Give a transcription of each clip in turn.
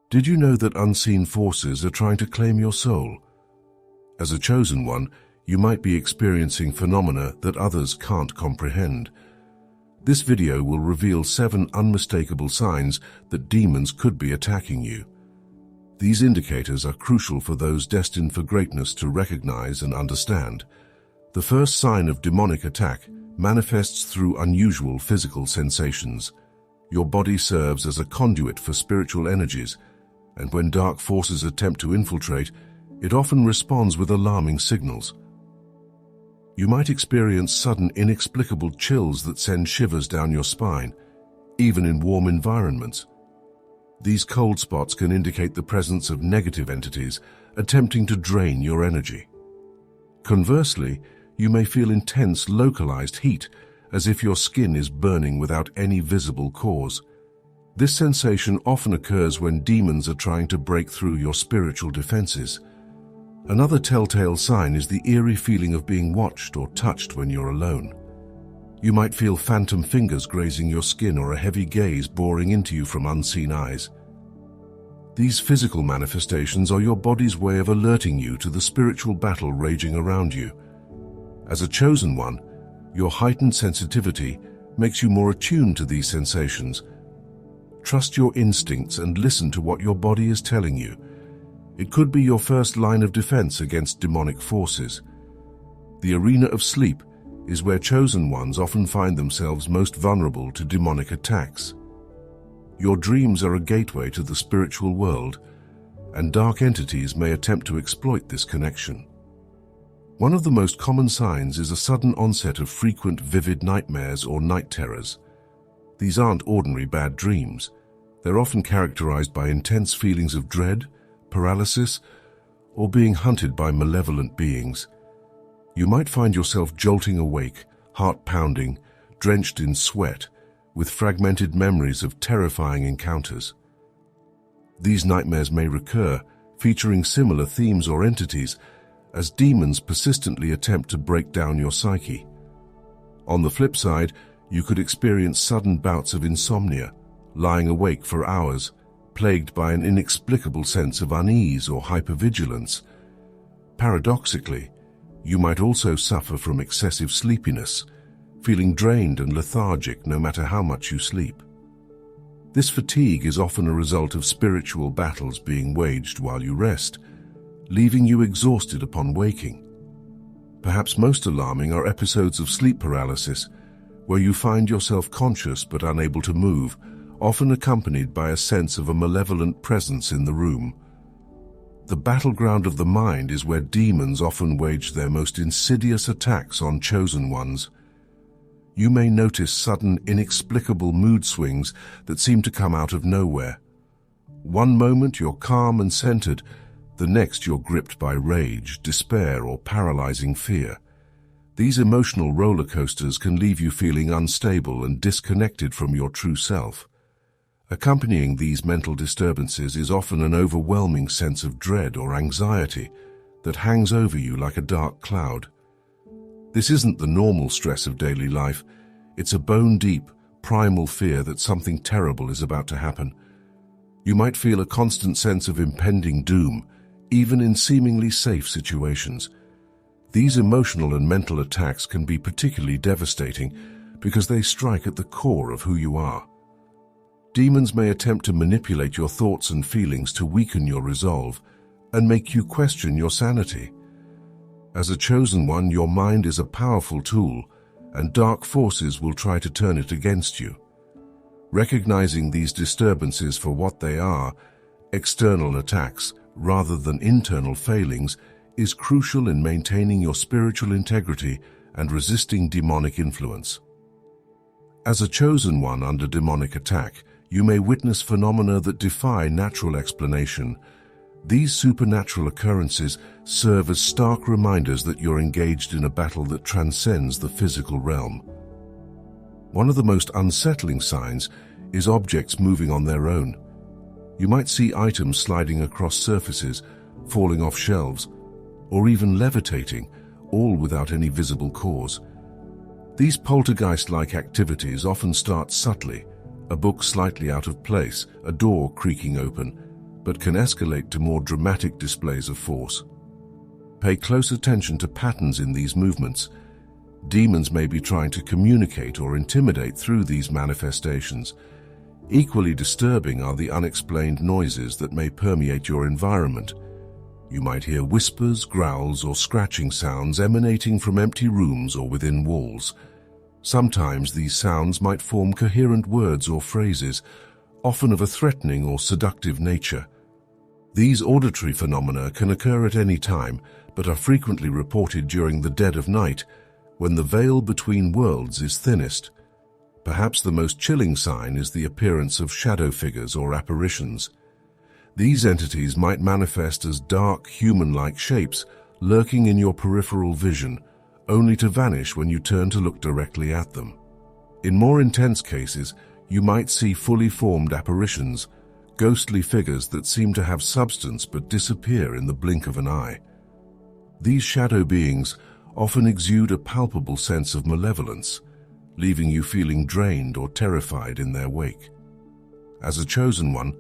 Did you know that unseen forces are trying to claim your soul? As a chosen one, you might be experiencing phenomena that others can't comprehend. This video will reveal 7 unmistakable signs that demons could be attacking you. These indicators are crucial for those destined for greatness to recognize and understand. The first sign of demonic attack manifests through unusual physical sensations. Your body serves as a conduit for spiritual energies, and when dark forces attempt to infiltrate, it often responds with alarming signals. You might experience sudden, inexplicable chills that send shivers down your spine, even in warm environments. These cold spots can indicate the presence of negative entities attempting to drain your energy. Conversely, you may feel intense, localized heat, as if your skin is burning without any visible cause. This sensation often occurs when demons are trying to break through your spiritual defenses. Another telltale sign is the eerie feeling of being watched or touched when you're alone. You might feel phantom fingers grazing your skin or a heavy gaze boring into you from unseen eyes. These physical manifestations are your body's way of alerting you to the spiritual battle raging around you. As a chosen one, your heightened sensitivity makes you more attuned to these sensations. Trust your instincts and listen to what your body is telling you. It could be your first line of defense against demonic forces. The arena of sleep is where chosen ones often find themselves most vulnerable to demonic attacks. Your dreams are a gateway to the spiritual world, and dark entities may attempt to exploit this connection. One of the most common signs is a sudden onset of frequent vivid nightmares or night terrors. These aren't ordinary bad dreams. They're often characterized by intense feelings of dread, paralysis, or being hunted by malevolent beings. You might find yourself jolting awake, heart pounding, drenched in sweat, with fragmented memories of terrifying encounters. These nightmares may recur, featuring similar themes or entities, as demons persistently attempt to break down your psyche. On the flip side, you could experience sudden bouts of insomnia, lying awake for hours, plagued by an inexplicable sense of unease or hypervigilance. Paradoxically, you might also suffer from excessive sleepiness, feeling drained and lethargic no matter how much you sleep. This fatigue is often a result of spiritual battles being waged while you rest, leaving you exhausted upon waking. Perhaps most alarming are episodes of sleep paralysis, where you find yourself conscious but unable to move, often accompanied by a sense of a malevolent presence in the room. The battleground of the mind is where demons often wage their most insidious attacks on chosen ones. You may notice sudden, inexplicable mood swings that seem to come out of nowhere. One moment you're calm and centered, the next you're gripped by rage, despair, or paralyzing fear. These emotional roller coasters can leave you feeling unstable and disconnected from your true self. Accompanying these mental disturbances is often an overwhelming sense of dread or anxiety that hangs over you like a dark cloud. This isn't the normal stress of daily life. It's a bone-deep, primal fear that something terrible is about to happen. You might feel a constant sense of impending doom, even in seemingly safe situations. These emotional and mental attacks can be particularly devastating because they strike at the core of who you are. Demons may attempt to manipulate your thoughts and feelings to weaken your resolve and make you question your sanity. As a chosen one, your mind is a powerful tool, and dark forces will try to turn it against you. Recognizing these disturbances for what they are, external attacks rather than internal failings, is crucial in maintaining your spiritual integrity and resisting demonic influence. As a chosen one under demonic attack, you may witness phenomena that defy natural explanation. These supernatural occurrences serve as stark reminders that you're engaged in a battle that transcends the physical realm. One of the most unsettling signs is objects moving on their own. You might see items sliding across surfaces, falling off shelves, or even levitating, all without any visible cause. These poltergeist-like activities often start subtly, a book slightly out of place, a door creaking open, but can escalate to more dramatic displays of force. Pay close attention to patterns in these movements. Demons may be trying to communicate or intimidate through these manifestations. Equally disturbing are the unexplained noises that may permeate your environment. You might hear whispers, growls, or scratching sounds emanating from empty rooms or within walls. Sometimes these sounds might form coherent words or phrases, often of a threatening or seductive nature. These auditory phenomena can occur at any time, but are frequently reported during the dead of night, when the veil between worlds is thinnest. Perhaps the most chilling sign is the appearance of shadow figures or apparitions. These entities might manifest as dark, human-like shapes lurking in your peripheral vision, only to vanish when you turn to look directly at them. In more intense cases, you might see fully formed apparitions, ghostly figures that seem to have substance but disappear in the blink of an eye. These shadow beings often exude a palpable sense of malevolence, leaving you feeling drained or terrified in their wake. As a chosen one,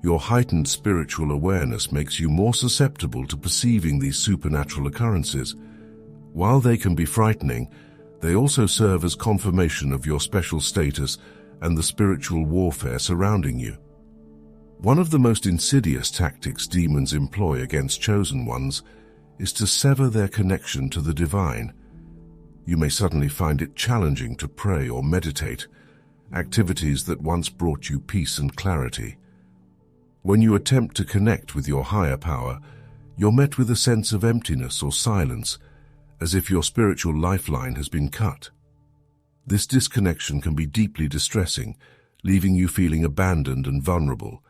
your heightened spiritual awareness makes you more susceptible to perceiving these supernatural occurrences. While they can be frightening, they also serve as confirmation of your special status and the spiritual warfare surrounding you. One of the most insidious tactics demons employ against chosen ones is to sever their connection to the divine. You may suddenly find it challenging to pray or meditate, activities that once brought you peace and clarity. When you attempt to connect with your higher power, you're met with a sense of emptiness or silence, as if your spiritual lifeline has been cut. This disconnection can be deeply distressing, leaving you feeling abandoned and vulnerable.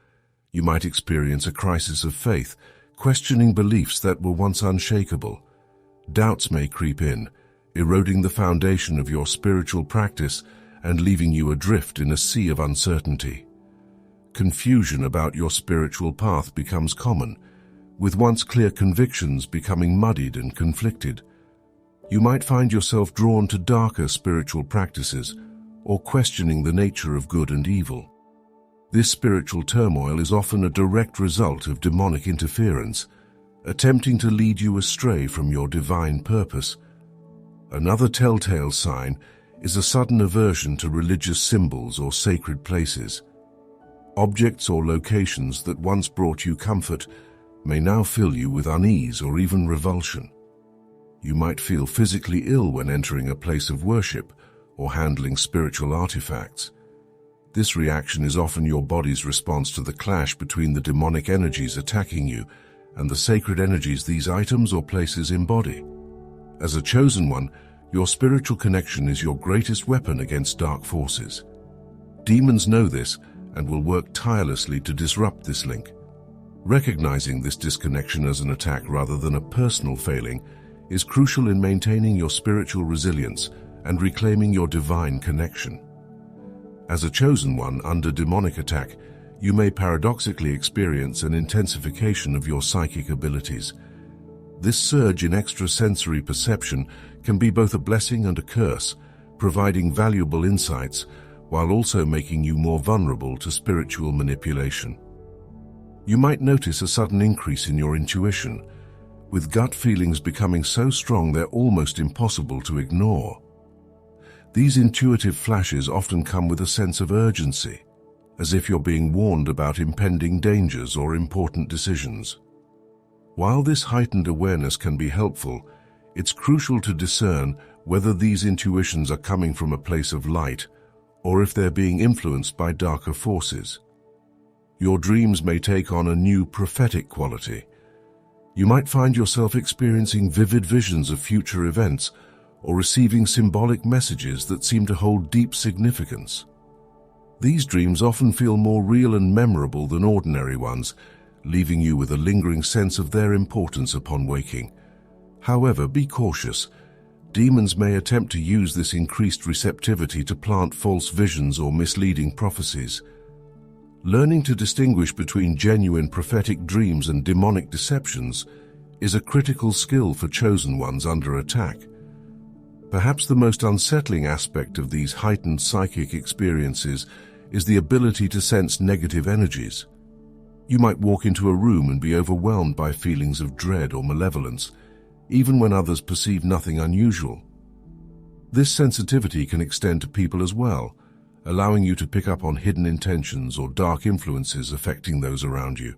You might experience a crisis of faith, questioning beliefs that were once unshakable. Doubts may creep in, eroding the foundation of your spiritual practice and leaving you adrift in a sea of uncertainty. Confusion about your spiritual path becomes common, with once clear convictions becoming muddied and conflicted. You might find yourself drawn to darker spiritual practices or questioning the nature of good and evil. This spiritual turmoil is often a direct result of demonic interference, attempting to lead you astray from your divine purpose. Another telltale sign is a sudden aversion to religious symbols or sacred places. Objects or locations that once brought you comfort may now fill you with unease or even revulsion. You might feel physically ill when entering a place of worship or handling spiritual artifacts. This reaction is often your body's response to the clash between the demonic energies attacking you and the sacred energies these items or places embody. As a chosen one, your spiritual connection is your greatest weapon against dark forces. Demons know this and will work tirelessly to disrupt this link. Recognizing this disconnection as an attack rather than a personal failing is crucial in maintaining your spiritual resilience and reclaiming your divine connection. As a chosen one under demonic attack, you may paradoxically experience an intensification of your psychic abilities. This surge in extrasensory perception can be both a blessing and a curse, providing valuable insights while also making you more vulnerable to spiritual manipulation. You might notice a sudden increase in your intuition, with gut feelings becoming so strong they're almost impossible to ignore. These intuitive flashes often come with a sense of urgency, as if you're being warned about impending dangers or important decisions. While this heightened awareness can be helpful, it's crucial to discern whether these intuitions are coming from a place of light or if they're being influenced by darker forces. Your dreams may take on a new prophetic quality. You might find yourself experiencing vivid visions of future events or receiving symbolic messages that seem to hold deep significance. These dreams often feel more real and memorable than ordinary ones, leaving you with a lingering sense of their importance upon waking. However, be cautious. Demons may attempt to use this increased receptivity to plant false visions or misleading prophecies. Learning to distinguish between genuine prophetic dreams and demonic deceptions is a critical skill for chosen ones under attack. Perhaps the most unsettling aspect of these heightened psychic experiences is the ability to sense negative energies. You might walk into a room and be overwhelmed by feelings of dread or malevolence, even when others perceive nothing unusual. This sensitivity can extend to people as well, allowing you to pick up on hidden intentions or dark influences affecting those around you.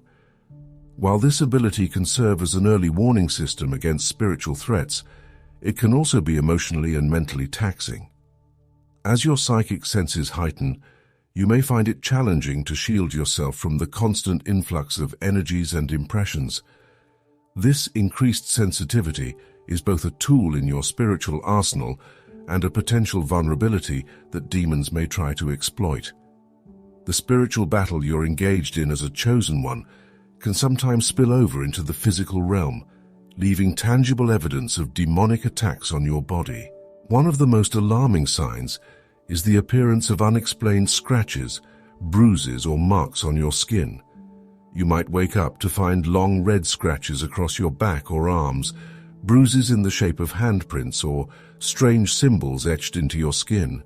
While this ability can serve as an early warning system against spiritual threats, it can also be emotionally and mentally taxing. As your psychic senses heighten, you may find it challenging to shield yourself from the constant influx of energies and impressions. This increased sensitivity is both a tool in your spiritual arsenal and a potential vulnerability that demons may try to exploit. The spiritual battle you're engaged in as a chosen one can sometimes spill over into the physical realm, leaving tangible evidence of demonic attacks on your body. One of the most alarming signs is the appearance of unexplained scratches, bruises, or marks on your skin. You might wake up to find long red scratches across your back or arms, bruises in the shape of handprints, or strange symbols etched into your skin.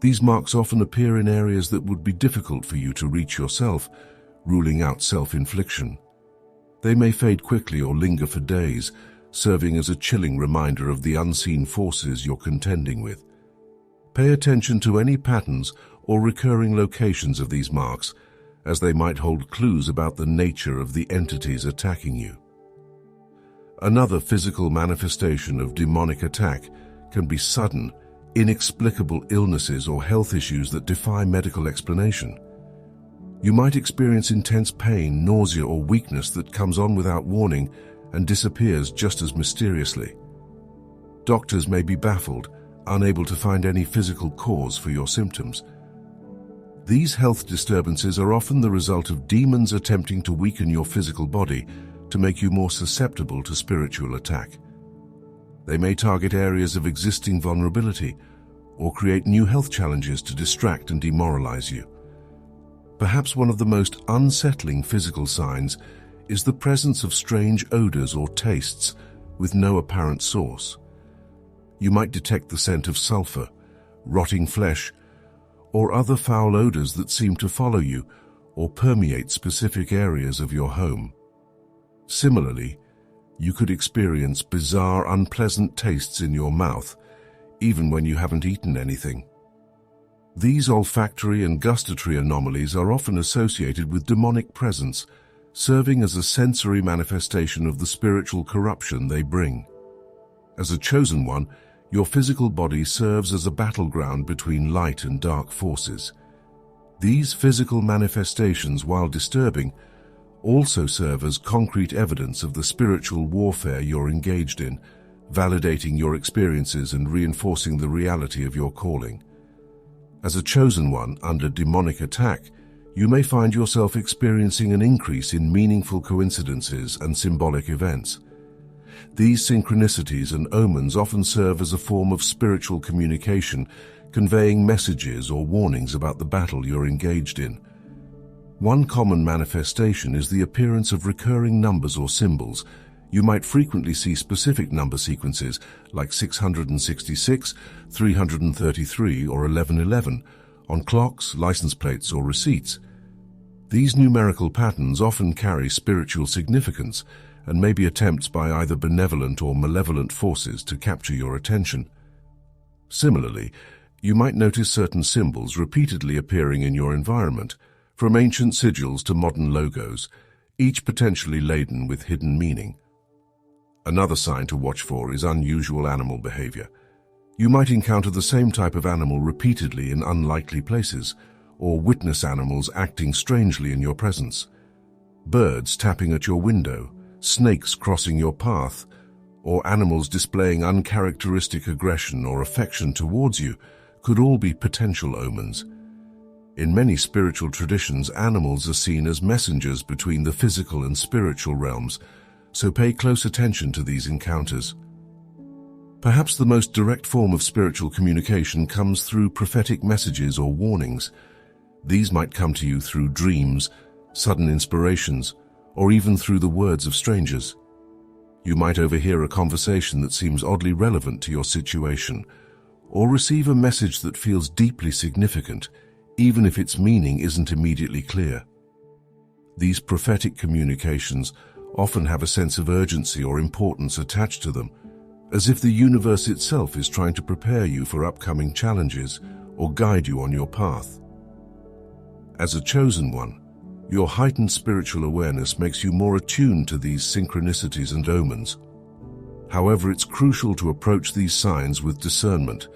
These marks often appear in areas that would be difficult for you to reach yourself, ruling out self-infliction. They may fade quickly or linger for days, serving as a chilling reminder of the unseen forces you're contending with. Pay attention to any patterns or recurring locations of these marks, as they might hold clues about the nature of the entities attacking you. Another physical manifestation of demonic attack can be sudden, inexplicable illnesses or health issues that defy medical explanation. You might experience intense pain, nausea, or weakness that comes on without warning and disappears just as mysteriously. Doctors may be baffled, unable to find any physical cause for your symptoms. These health disturbances are often the result of demons attempting to weaken your physical body to make you more susceptible to spiritual attack. They may target areas of existing vulnerability or create new health challenges to distract and demoralize you. Perhaps one of the most unsettling physical signs is the presence of strange odors or tastes with no apparent source. You might detect the scent of sulfur, rotting flesh, or other foul odors that seem to follow you or permeate specific areas of your home. Similarly, you could experience bizarre, unpleasant tastes in your mouth, even when you haven't eaten anything. These olfactory and gustatory anomalies are often associated with demonic presence, serving as a sensory manifestation of the spiritual corruption they bring. As a chosen one, your physical body serves as a battleground between light and dark forces. These physical manifestations, while disturbing, also serve as concrete evidence of the spiritual warfare you're engaged in, validating your experiences and reinforcing the reality of your calling. As a chosen one under demonic attack, you may find yourself experiencing an increase in meaningful coincidences and symbolic events. These synchronicities and omens often serve as a form of spiritual communication, conveying messages or warnings about the battle you're engaged in. One common manifestation is the appearance of recurring numbers or symbols. You might frequently see specific number sequences like 666, 333, or 1111 on clocks, license plates, or receipts. These numerical patterns often carry spiritual significance and may be attempts by either benevolent or malevolent forces to capture your attention. Similarly, you might notice certain symbols repeatedly appearing in your environment, from ancient sigils to modern logos, each potentially laden with hidden meaning. Another sign to watch for is unusual animal behavior. You might encounter the same type of animal repeatedly in unlikely places, or witness animals acting strangely in your presence. Birds tapping at your window, snakes crossing your path, or animals displaying uncharacteristic aggression or affection towards you could all be potential omens. In many spiritual traditions, animals are seen as messengers between the physical and spiritual realms, so pay close attention to these encounters. Perhaps the most direct form of spiritual communication comes through prophetic messages or warnings. These might come to you through dreams, sudden inspirations, or even through the words of strangers. You might overhear a conversation that seems oddly relevant to your situation, or receive a message that feels deeply significant, even if its meaning isn't immediately clear. These prophetic communications often have a sense of urgency or importance attached to them, as if the universe itself is trying to prepare you for upcoming challenges or guide you on your path. As a chosen one, your heightened spiritual awareness makes you more attuned to these synchronicities and omens. However, it's crucial to approach these signs with discernment.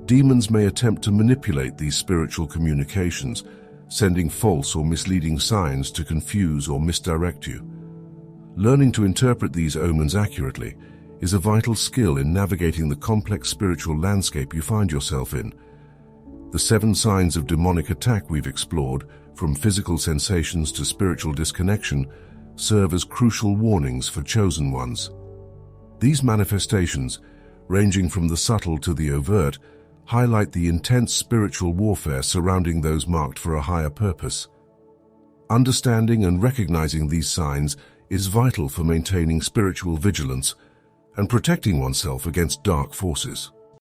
Demons may attempt to manipulate these spiritual communications, sending false or misleading signs to confuse or misdirect you. Learning to interpret these omens accurately is a vital skill in navigating the complex spiritual landscape you find yourself in. The 7 signs of demonic attack we've explored, from physical sensations to spiritual disconnection, serve as crucial warnings for chosen ones. These manifestations, ranging from the subtle to the overt, highlight the intense spiritual warfare surrounding those marked for a higher purpose. Understanding and recognizing these signs is vital for maintaining spiritual vigilance and protecting oneself against dark forces.